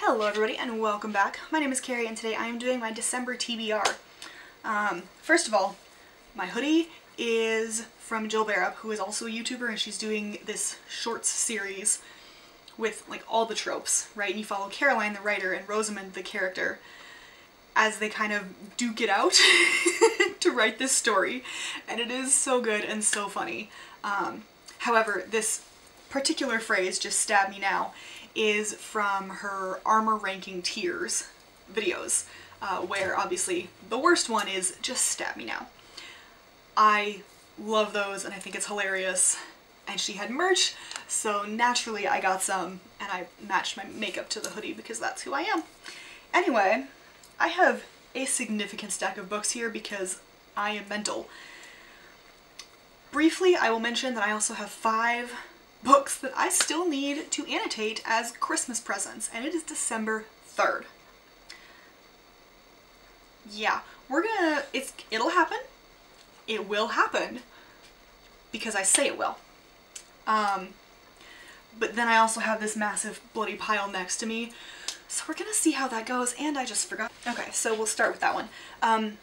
Hello everybody and welcome back. My name is Kari and today I am doing my December TBR. First of all, my hoodie is from Jill Barup, who is also a YouTuber, and she's doing this shorts series with like all the tropes, right? And you follow Caroline the writer and Rosamund the character as they kind of duke it out to write this story, and it is so good and so funny. However, this particular phrase, "just stab me now," is from her armor ranking tiers videos, where obviously the worst one is "just stab me now." I love those and I think it's hilarious, and she had merch, so naturally I got some and I matched my makeup to the hoodie because that's who I am. Anyway, I have a significant stack of books here because I am mental. Briefly, I will mention that I also have 5 books that I still need to annotate as Christmas presents, and it is December 3rd. Yeah, it'll happen. It will happen because I say it will. But then I also have this massive bloody pile next to me, so we're gonna see how that goes, and I just forgot. Okay, so we'll start with that one.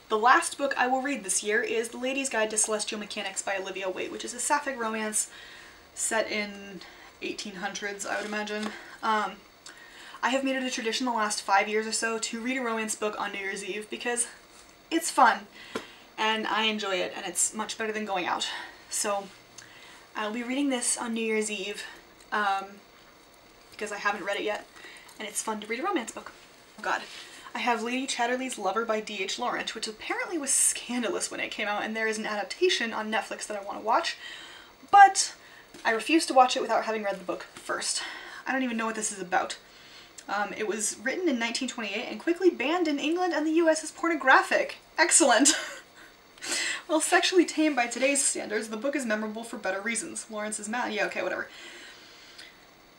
The last book I will read this year is The Lady's Guide to Celestial Mechanics by Olivia Waite, which is a sapphic romance set in 1800s, I would imagine. I have made it a tradition the last 5 years or so to read a romance book on New Year's Eve because it's fun and I enjoy it, and it's much better than going out. So I'll be reading this on New Year's Eve because I haven't read it yet, and it's fun to read a romance book. Oh god. I have Lady Chatterley's Lover by D.H. Lawrence, which apparently was scandalous when it came out, and there is an adaptation on Netflix that I want to watch, but I refuse to watch it without having read the book first. I don't even know what this is about. It was written in 1928 and quickly banned in England and the US as pornographic. Excellent! Well, sexually tame by today's standards, the book is memorable for better reasons. Lawrence is mad. Yeah, okay, whatever.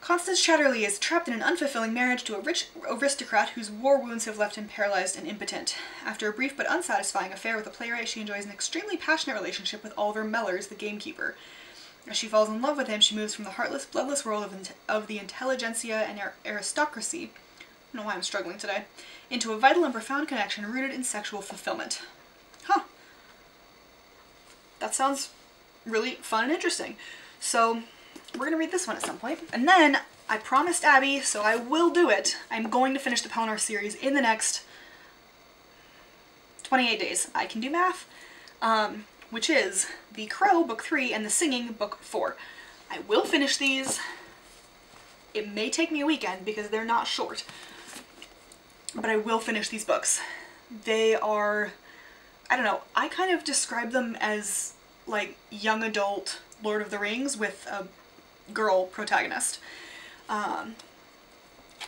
Constance Chatterley is trapped in an unfulfilling marriage to a rich aristocrat whose war wounds have left him paralyzed and impotent. After a brief but unsatisfying affair with a playwright, she enjoys an extremely passionate relationship with Oliver Mellors, the gamekeeper. As she falls in love with him, she moves from the heartless, bloodless world of the intelligentsia and aristocracy, I don't know why I'm struggling today, into a vital and profound connection rooted in sexual fulfillment. Huh. That sounds really fun and interesting. So we're gonna read this one at some point. And then I promised Abby, so I will do it. I'm going to finish the Pelennor series in the next 28 days. I can do math. Which is The Crow, Book 3, and The Singing, Book 4. I will finish these. It may take me a weekend because they're not short, but I will finish these books. They are, I don't know, I kind of describe them as like young adult Lord of the Rings with a girl protagonist.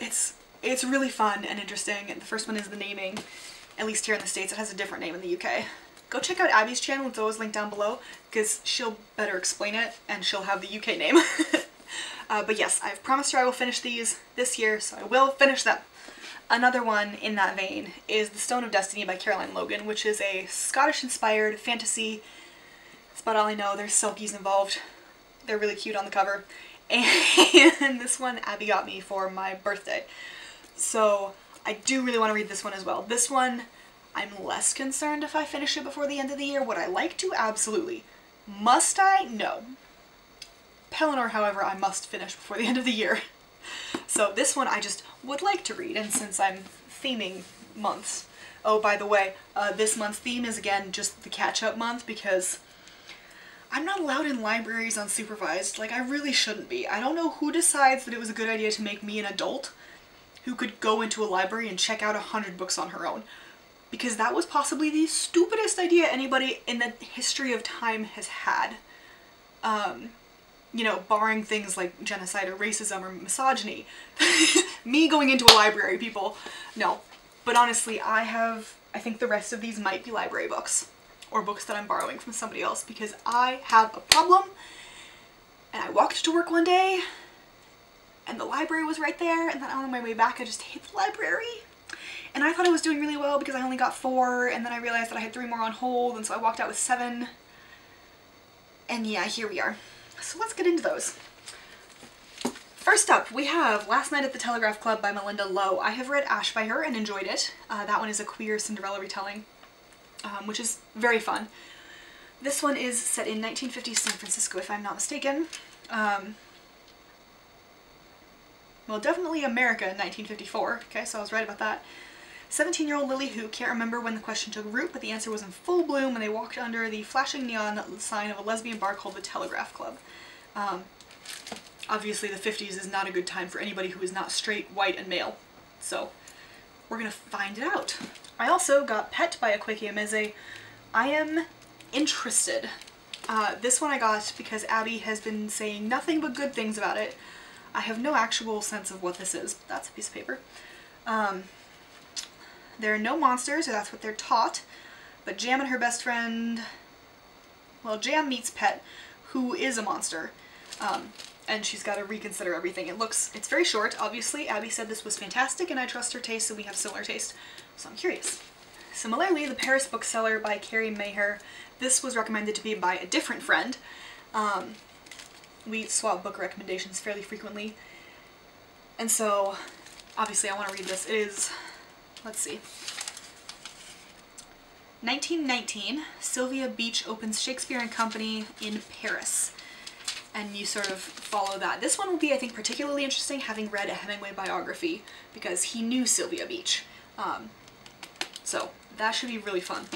It's really fun and interesting. The first one is The Naming. At least here in the States, it has a different name in the UK. Go check out Abby's channel, it's always linked down below, because she'll better explain it, and she'll have the UK name. But yes, I've promised her I will finish these this year, so I will finish them. Another one in that vein is The Stone of Destiny by Caroline Logan, which is a Scottish-inspired fantasy. That's about all I know. There's selkies involved. They're really cute on the cover. And this one Abby got me for my birthday. So I do really want to read this one as well. This one, I'm less concerned if I finish it before the end of the year. Would I like to? Absolutely. Must I? No. Pelennor, however, I must finish before the end of the year. So this one I just would like to read, and since I'm theming months. Oh, by the way, this month's theme is again just the catch-up month because I'm not allowed in libraries unsupervised. Like, I really shouldn't be. I don't know who decides that it was a good idea to make me an adult who could go into a library and check out 100 books on her own. Because that was possibly the stupidest idea anybody in the history of time has had. You know, barring things like genocide or racism or misogyny. Me going into a library, people. No. But honestly, I think the rest of these might be library books. Or books that I'm borrowing from somebody else, because I have a problem. And I walked to work one day, and the library was right there, and then on my way back I just hit the library. And I thought I was doing really well because I only got 4, and then I realized that I had 3 more on hold, and so I walked out with 7. And yeah, here we are. So let's get into those. First up, we have Last Night at the Telegraph Club by Melinda Lowe. I have read Ash by her and enjoyed it. That one is a queer Cinderella retelling, which is very fun. This one is set in 1950 San Francisco, if I'm not mistaken. Well, definitely America in 1954. Okay, so I was right about that. 17-year-old Lily Who can't remember when the question took root, but the answer was in full bloom when they walked under the flashing neon sign of a lesbian bar called the Telegraph Club. Obviously the 50s is not a good time for anybody who is not straight, white, and male. So we're gonna find it out. I also got Pet by Akwaeke Emezi. I am interested. This one I got because Abby has been saying nothing but good things about it. I have no actual sense of what this is. That's a piece of paper. There are no monsters, or that's what they're taught, but Jam and her best friend... Well, Jam meets Pet, who is a monster, and she's got to reconsider everything. It's very short, obviously. Abby said this was fantastic, and I trust her taste, and we have similar taste, so I'm curious. Similarly, The Paris Bookseller by Kari-ng. This was recommended to me by a different friend. We swap book recommendations fairly frequently, and so obviously I want to read this. It is, let's see, 1919, Sylvia Beach opens Shakespeare and Company in Paris, and you sort of follow that. This one will be, I think, particularly interesting, having read a Hemingway biography, because he knew Sylvia Beach. So that should be really fun.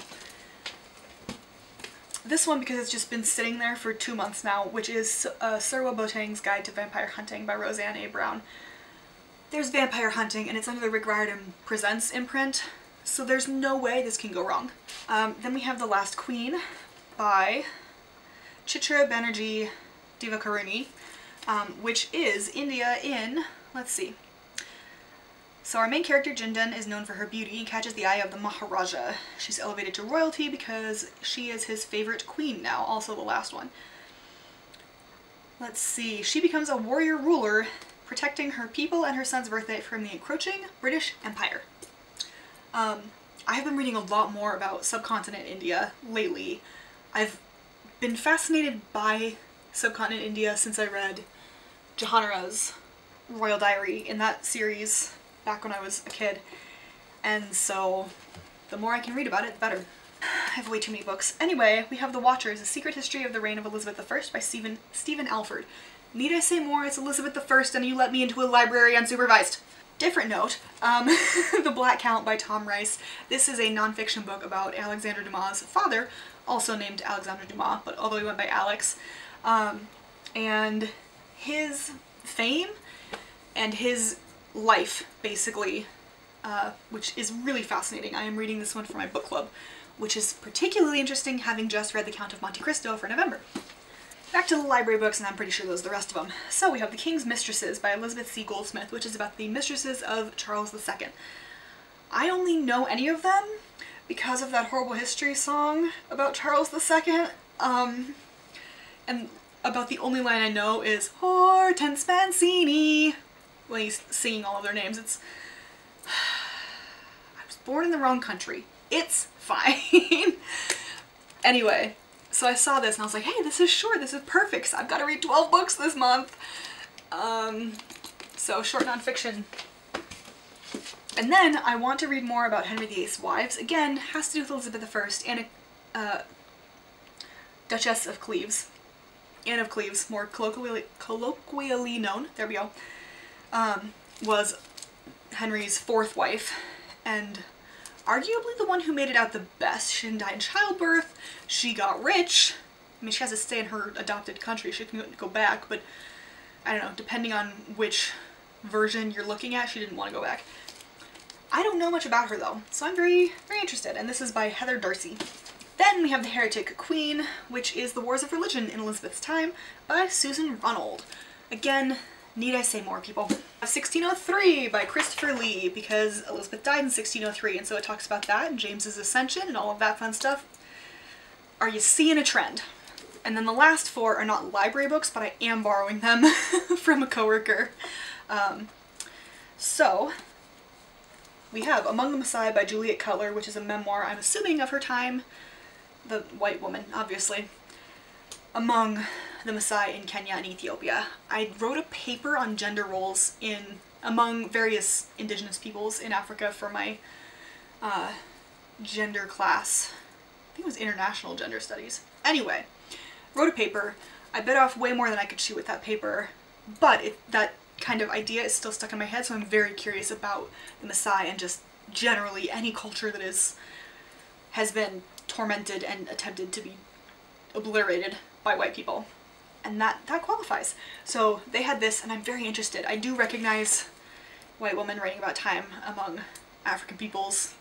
This one, because it's just been sitting there for 2 months now, which is Serwa Boateng's Guide to Vampire Hunting by Roseanne A. Brown. There's vampire hunting, and it's under the Rick Riordan Presents imprint, so there's no way this can go wrong. Then we have The Last Queen by Chitra Banerjee Divakaruni, which is India in, let's see. So our main character, Jindan, is known for her beauty and catches the eye of the Maharaja. She's elevated to royalty because she is his favorite queen now, also the last one. Let's see, she becomes a warrior ruler, protecting her people and her son's birthright from the encroaching British Empire. I have been reading a lot more about subcontinent India lately. I've been fascinated by subcontinent India since I read Jahanara's Royal Diary in that series back when I was a kid, and so the more I can read about it, the better. I have way too many books. Anyway, we have The Watchers, A Secret History of the Reign of Elizabeth I by Stephen Alford. Need I say more? It's Elizabeth I and you let me into a library unsupervised. Different note, The Black Count by Tom Rice. This is a nonfiction book about Alexander Dumas' father, also named Alexander Dumas, but although he went by Alex, and his fame and his life, basically, which is really fascinating. I am reading this one for my book club, which is particularly interesting, having just read The Count of Monte Cristo for November. Back to the library books, and I'm pretty sure those are the rest of them. So we have The King's Mistresses by Elizabeth C. Goldsmith, which is about the mistresses of Charles II. I only know any of them because of that Horrible History song about Charles II, and about the only line I know is Hortense Mancini, when he's singing all of their names. It's... I was born in the wrong country. It's fine. Anyway, so I saw this and I was like, hey, this is short, this is perfect, 'cause I've got to read 12 books this month. So short nonfiction. And then I want to read more about Henry VIII's wives. Again, has to do with Elizabeth I and Duchess of Cleves. Anne of Cleves, more colloquially known, there we go, was Henry's fourth wife, and arguably the one who made it out the best. She didn't die in childbirth, she got rich. I mean, she has to stay in her adopted country, she can go back, but I don't know, depending on which version you're looking at, she didn't want to go back. I don't know much about her though, so I'm very, very interested, and this is by Heather Darcy. Then we have The Heretic Queen, which is The Wars of Religion in Elizabeth's Time by Susan Ronald. Again, need I say more, people? 1603 by Christopher Lee, because Elizabeth died in 1603, and so it talks about that and James's ascension and all of that fun stuff. Are you seeing a trend? And then the last four are not library books, but I am borrowing them from a coworker. So we have Among the Messiah by Juliet Cutler, which is a memoir, I'm assuming, of her time. The white woman, obviously. Among the Maasai in Kenya and Ethiopia. I wrote a paper on gender roles among various indigenous peoples in Africa for my gender class. I think it was International Gender Studies. Anyway, wrote a paper. I bit off way more than I could chew with that paper, but that kind of idea is still stuck in my head, so I'm very curious about the Maasai and just generally any culture that has been tormented and attempted to be obliterated by white people. And that qualifies. So they had this, and I'm very interested. I do recognize white women writing about time among African peoples,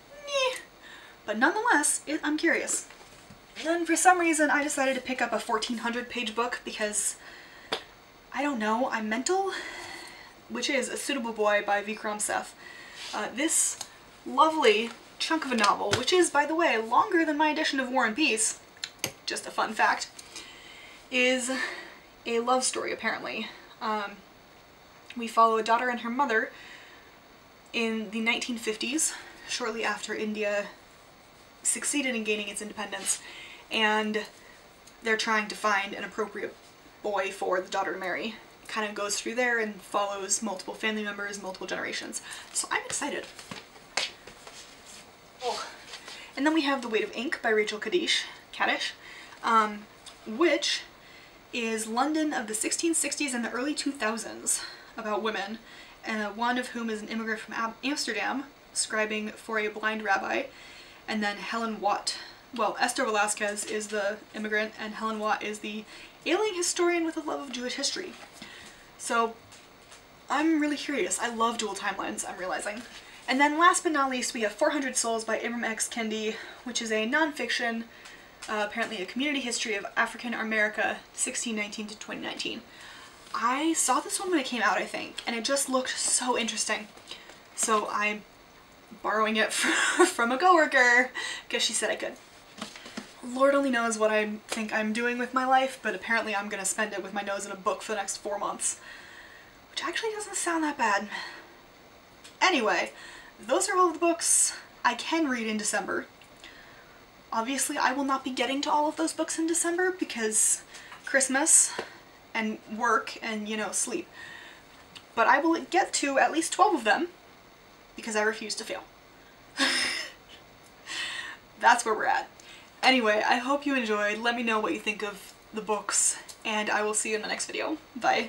but nonetheless, I'm curious. And then for some reason I decided to pick up a 1400-page book because, I don't know, I'm mental, which is A Suitable Boy by Vikram Seth. This lovely chunk of a novel, which is, by the way, longer than my edition of War and Peace, just a fun fact, is a love story, apparently. We follow a daughter and her mother in the 1950s, shortly after India succeeded in gaining its independence, and they're trying to find an appropriate boy for the daughter to marry. It kind of goes through there and follows multiple family members, multiple generations. So I'm excited. Oh. And then we have The Weight of Ink by Rachel Kadish, which is London of the 1660s and the early 2000s, about women, one of whom is an immigrant from Amsterdam, scribing for a blind rabbi, and then Helen Watt. Well, Esther Velasquez is the immigrant, and Helen Watt is the alien historian with a love of Jewish history. So I'm really curious. I love dual timelines, I'm realizing. And then last but not least, we have 400 Souls by Ibram X. Kendi, which is a non-fiction, apparently a community history of African America, 1619 to 2019. I saw this one when it came out, I think, and it just looked so interesting. So I'm borrowing it from a coworker because she said I could. Lord only knows what I think I'm doing with my life, but apparently I'm gonna spend it with my nose in a book for the next 4 months, which actually doesn't sound that bad. Anyway, those are all of the books I can read in December. Obviously, I will not be getting to all of those books in December because Christmas and work and, you know, sleep. But I will get to at least 12 of them because I refuse to fail. That's where we're at. Anyway, I hope you enjoyed. Let me know what you think of the books, and I will see you in the next video. Bye.